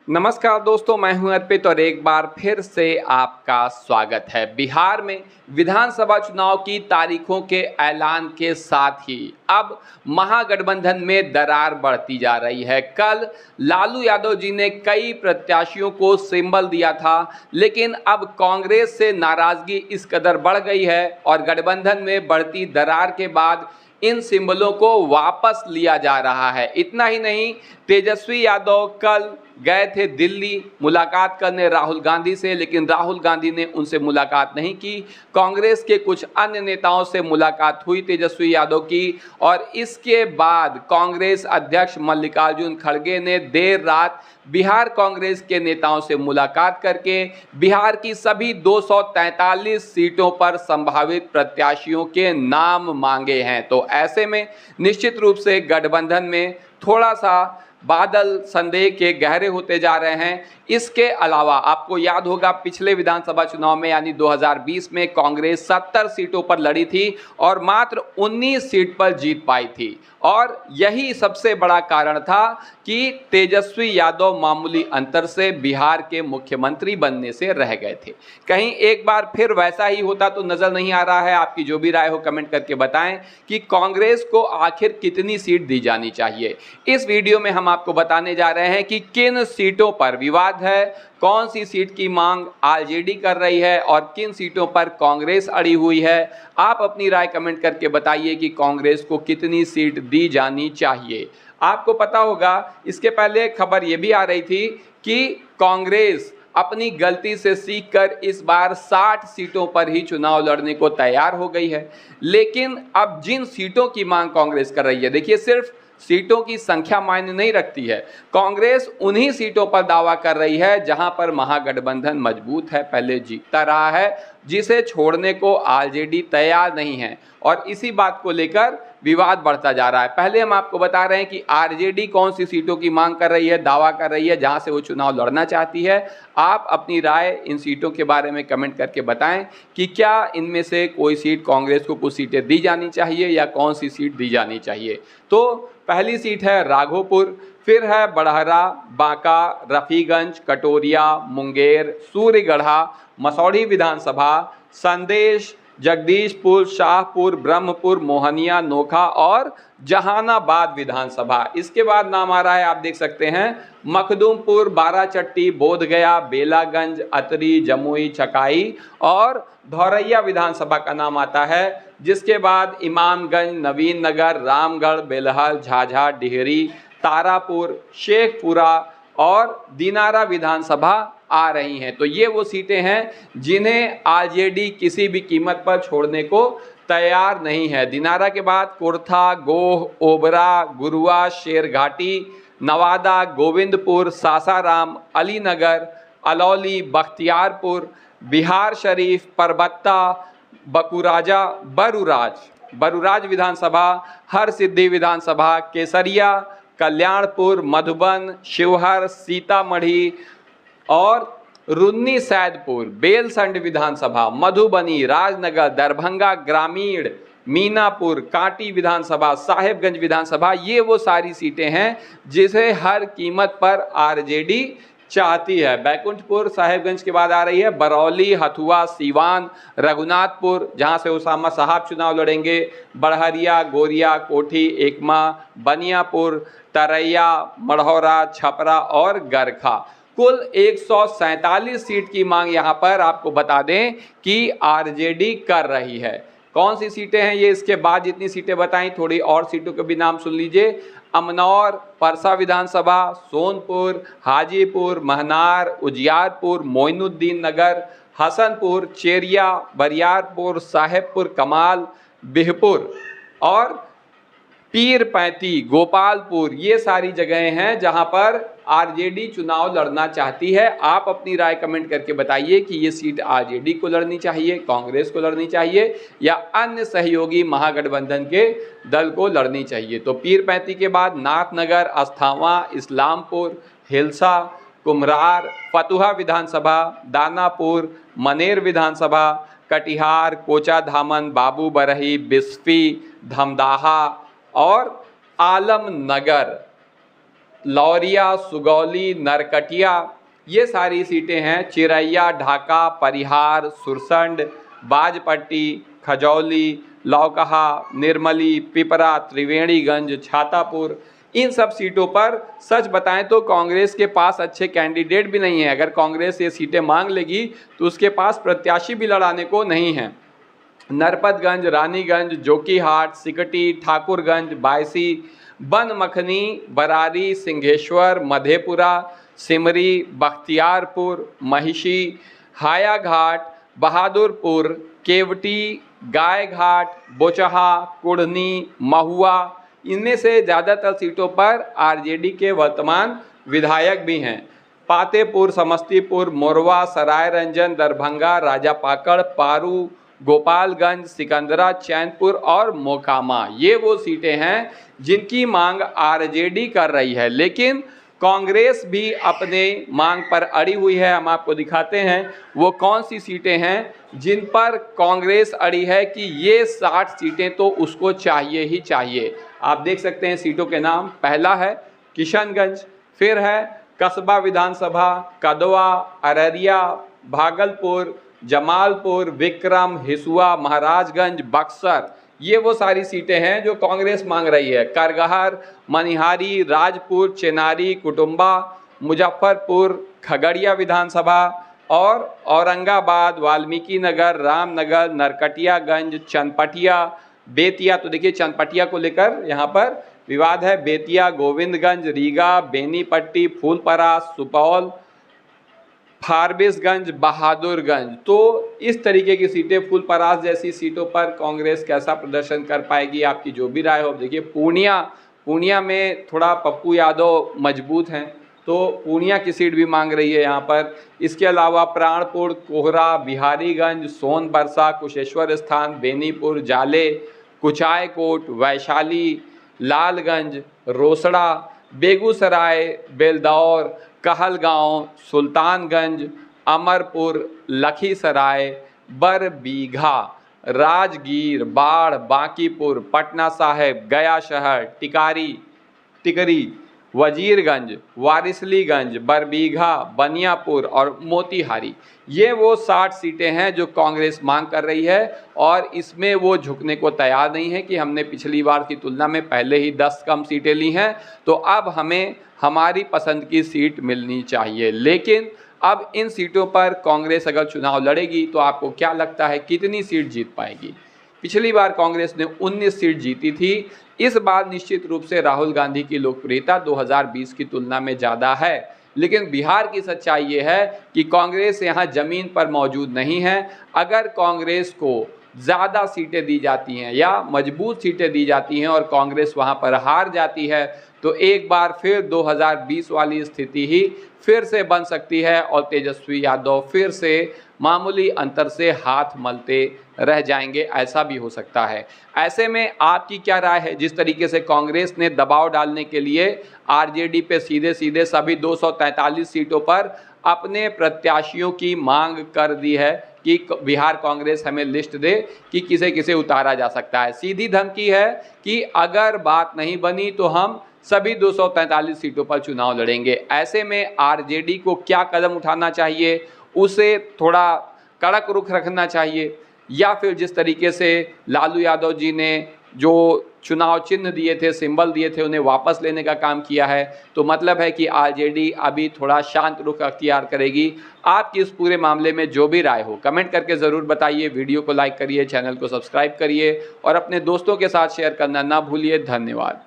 नमस्कार दोस्तों, मैं हूं अर्पित और एक बार फिर से आपका स्वागत है। बिहार में विधानसभा चुनाव की तारीखों के ऐलान के साथ ही अब महागठबंधन में दरार बढ़ती जा रही है। कल लालू यादव जी ने कई प्रत्याशियों को सिंबल दिया था, लेकिन अब कांग्रेस से नाराजगी इस कदर बढ़ गई है और गठबंधन में बढ़ती दरार के बाद इन सिंबलों को वापस लिया जा रहा है। इतना ही नहीं, तेजस्वी यादव कल गए थे दिल्ली मुलाकात करने राहुल गांधी से, लेकिन राहुल गांधी ने उनसे मुलाकात नहीं की। कांग्रेस के कुछ अन्य नेताओं से मुलाकात हुई तेजस्वी यादव की और इसके बाद कांग्रेस अध्यक्ष मल्लिकार्जुन खड़गे ने देर रात बिहार कांग्रेस के नेताओं से मुलाकात करके बिहार की सभी 243 सीटों पर संभावित प्रत्याशियों के नाम मांगे हैं। तो ऐसे में निश्चित रूप से गठबंधन में थोड़ा सा बादल संदेह के गहरे होते जा रहे हैं। इसके अलावा आपको याद होगा, पिछले विधानसभा चुनाव में यानी 2020 में कांग्रेस 70 सीटों पर लड़ी थी और मात्र 19 सीट पर जीत पाई थी और यही सबसे बड़ा कारण था कि तेजस्वी यादव मामूली अंतर से बिहार के मुख्यमंत्री बनने से रह गए थे। कहीं एक बार फिर वैसा ही होता तो नजर नहीं आ रहा है। आपकी जो भी राय हो कमेंट करके बताएं कि कांग्रेस को आखिर कितनी सीट दी जानी चाहिए। इस वीडियो में हम आपको बताने जा रहे हैं कि किन सीटों पर विवाद है, कौन सी सीट की मांग आरजेडी कर रही है और किन सीटों पर कांग्रेस अड़ी हुई है। आप अपनी राय कमेंट करके बताइए कि कांग्रेस को कितनी सीट दी जानी चाहिए। आपको पता होगा, इसके पहले खबर यह भी आ रही थी कि कांग्रेस अपनी गलती से सीखकर इस बार 60 सीटों पर ही चुनाव लड़ने को तैयार हो गई है। लेकिन अब जिन सीटों की मांग कांग्रेस कर रही है, देखिए सिर्फ सीटों की संख्या मायने नहीं रखती है। कांग्रेस उन्हीं सीटों पर दावा कर रही है जहां पर महागठबंधन मजबूत है, पहले जीतता रहा है, जिसे छोड़ने को आरजेडी तैयार नहीं है और इसी बात को लेकर विवाद बढ़ता जा रहा है। पहले हम आपको बता रहे हैं कि आरजेडी कौन सी सीटों की मांग कर रही है, दावा कर रही है जहां से वो चुनाव लड़ना चाहती है। आप अपनी राय इन सीटों के बारे में कमेंट करके बताएं कि क्या इनमें से कोई सीट कांग्रेस को कुछ सीटें दी जानी चाहिए या कौन सी सीट दी जानी चाहिए। तो पहली सीट है राघोपुर, फिर है बड़हरा, बांका, रफीगंज, कटोरिया, मुंगेर, सूर्यगढ़ा, मसौढ़ी विधानसभा, संदेश, जगदीशपुर, शाहपुर, ब्रह्मपुर, मोहनिया, नोखा और जहानाबाद विधानसभा। इसके बाद नाम आ रहा है, आप देख सकते हैं, मखदूमपुर, बाराचट्टी, बोधगया, बेलागंज, अतरी, जमुई, चकाई और धौरैया विधानसभा का नाम आता है। जिसके बाद इमामगंज, नवीन नगर, रामगढ़, बेलहर, झाझा, डिहरी, तारापुर, शेखपुरा और दिनारा विधानसभा आ रही हैं। तो ये वो सीटें हैं जिन्हें आरजेडी किसी भी कीमत पर छोड़ने को तैयार नहीं है। दिनारा के बाद कुर्था, गोह, ओबरा, गुरुआ, शेरघाटी, नवादा, गोविंदपुर, सासाराम, अलीनगर, अलौली, बख्तियारपुर, बिहार शरीफ, परबत्ता, बकुराजा, बरूराज विधानसभा, हरसिद्धि विधानसभा, केसरिया, कल्याणपुर, मधुबन, शिवहर, सीतामढ़ी और रुन्नी सैदपुर, बेलसंड विधानसभा, मधुबनी, राजनगर, दरभंगा ग्रामीण, मीनापुर, कांटी विधानसभा, साहेबगंज विधानसभा। ये वो सारी सीटें हैं जिसे हर कीमत पर आरजेडी चाहती है। बैकुंठपुर साहेबगंज के बाद आ रही है बरौली, हथुआ, सीवान, रघुनाथपुर जहां से उसामा साहब चुनाव लड़ेंगे, बड़हरिया, गोरिया, कोठी, एकमा, बनियापुर, तरैया, मढ़ौरा, छपरा और गरखा। कुल 147 सीट की मांग यहां पर आपको बता दें कि आरजेडी कर रही है। कौन सी सीटें हैं ये इसके बाद जितनी सीटें बताई, थोड़ी और सीटों के भी नाम सुन लीजिए। अमनौर, परसा विधानसभा, सोनपुर, हाजीपुर, महनार, उजियारपुर, मोइनुद्दीन नगर, हसनपुर, चेरिया, बरियारपुर, साहेबपुर कमाल, बिहपुर और पीरपैंती, गोपालपुर। ये सारी जगहें हैं जहां पर आरजेडी चुनाव लड़ना चाहती है। आप अपनी राय कमेंट करके बताइए कि ये सीट आरजेडी को लड़नी चाहिए, कांग्रेस को लड़नी चाहिए या अन्य सहयोगी महागठबंधन के दल को लड़नी चाहिए। तो पीरपैंती के बाद नाथनगर, अस्थावा, इस्लामपुर, हिलसा, कुम्हरार, फतुहा विधानसभा, दानापुर, मनेर विधानसभा, कटिहार, कोचाधामन, बाबू बरही, बिस्फी, धमदाहा और आलमनगर। लौरिया, सुगौली, नरकटिया, ये सारी सीटें हैं। चिरैया, ढाका, परिहार, सुरसंड, बाजपट्टी, खजौली, लौकहा, निर्मली, पिपरा, त्रिवेणीगंज, छातापुर, इन सब सीटों पर सच बताएं तो कांग्रेस के पास अच्छे कैंडिडेट भी नहीं है। अगर कांग्रेस ये सीटें मांग लेगी तो उसके पास प्रत्याशी भी लड़ाने को नहीं है। नरपतगंज, रानीगंज, जोकीहाट, सिकटी, ठाकुरगंज, बायसी, बनमखनी, बरारी, सिंघेश्वर, मधेपुरा, सिमरी, बख्तियारपुर, महिषी, हायाघाट, बहादुरपुर, केवटी, गायघाट, बोचहा, कुढ़नी, महुआ, इनमें से ज़्यादातर सीटों पर आरजेडी के वर्तमान विधायक भी हैं। पातेपुर, समस्तीपुर, मोरवा, सरायरंजन, दरभंगा, राजापाकड़, पारू, गोपालगंज, सिकंदरा, चैनपुर और मोकामा, ये वो सीटें हैं जिनकी मांग आरजेडी कर रही है। लेकिन कांग्रेस भी अपने मांग पर अड़ी हुई है। हम आपको दिखाते हैं वो कौन सी सीटें हैं जिन पर कांग्रेस अड़ी है कि ये 60 सीटें तो उसको चाहिए ही चाहिए। आप देख सकते हैं सीटों के नाम। पहला है किशनगंज, फिर है कस्बा विधानसभा, कदवा, अररिया, भागलपुर, जमालपुर, विक्रम, हिसुआ, महाराजगंज, बक्सर, ये वो सारी सीटें हैं जो कांग्रेस मांग रही है। करगहर, मनिहारी, राजपुर, चेनारी, कुटुंबा, मुजफ्फरपुर, खगड़िया विधानसभा और औरंगाबाद, वाल्मीकि नगर, रामनगर, नरकटियागंज, चनपटिया, बेतिया। तो देखिए चनपटिया को लेकर यहाँ पर विवाद है। बेतिया, गोविंदगंज, रीगा, बेनीपट्टी, फूलपरास, सुपौल, फारबिसगंज, बहादुरगंज। तो इस तरीके की सीटें, फूलपरास जैसी सीटों पर कांग्रेस कैसा प्रदर्शन कर पाएगी, आपकी जो भी राय हो। देखिए पूर्णिया में थोड़ा पप्पू यादव मजबूत हैं तो पूर्णिया की सीट भी मांग रही है यहाँ पर। इसके अलावा प्राणपुर, कोहरा, बिहारीगंज, सोनबरसा, कुशेश्वर स्थान, बेनीपुर, जाले, कुचायकोट, वैशाली, लालगंज, रोसड़ा, बेगूसराय, बेलदौर, कहलगांव, सुल्तानगंज, अमरपुर, लखीसराय, बरबीघा, राजगीर, बाढ़, बांकीपुर, पटना साहिब, गया शहर, टिकरी, वजीरगंज, वारिसलीगंज, बरबीघा, बनियापुर और मोतीहारी, ये वो 60 सीटें हैं जो कांग्रेस मांग कर रही है। और इसमें वो झुकने को तैयार नहीं है कि हमने पिछली बार की तुलना में पहले ही 10 कम सीटें ली हैं तो अब हमें हमारी पसंद की सीट मिलनी चाहिए। लेकिन अब इन सीटों पर कांग्रेस अगर चुनाव लड़ेगी तो आपको क्या लगता है कितनी सीट जीत पाएगी? पिछली बार कांग्रेस ने 19 सीट जीती थी। इस बार निश्चित रूप से राहुल गांधी की लोकप्रियता 2020 की तुलना में ज़्यादा है। लेकिन बिहार की सच्चाई ये है कि कांग्रेस यहाँ ज़मीन पर मौजूद नहीं है। अगर कांग्रेस को ज़्यादा सीटें दी जाती हैं या मजबूत सीटें दी जाती हैं और कांग्रेस वहाँ पर हार जाती है तो एक बार फिर 2020 वाली स्थिति ही फिर से बन सकती है और तेजस्वी यादव फिर से मामूली अंतर से हाथ मलते रह जाएंगे, ऐसा भी हो सकता है। ऐसे में आपकी क्या राय है? जिस तरीके से कांग्रेस ने दबाव डालने के लिए आरजेडी पे सीधे सीधे सभी 243 सीटों पर अपने प्रत्याशियों की मांग कर दी है कि बिहार कांग्रेस हमें लिस्ट दे कि किसे किसे उतारा जा सकता है। सीधी धमकी है कि अगर बात नहीं बनी तो हम सभी 243 सीटों पर चुनाव लड़ेंगे। ऐसे में आरजेडी को क्या कदम उठाना चाहिए? उसे थोड़ा कड़क रुख रखना चाहिए या फिर जिस तरीके से लालू यादव जी ने जो चुनाव चिन्ह दिए थे, सिंबल दिए थे, उन्हें वापस लेने का काम किया है, तो मतलब है कि आरजेडी अभी थोड़ा शांत रुख अख्तियार करेगी। आपकी इस पूरे मामले में जो भी राय हो कमेंट करके ज़रूर बताइए। वीडियो को लाइक करिए, चैनल को सब्सक्राइब करिए और अपने दोस्तों के साथ शेयर करना ना भूलिए। धन्यवाद।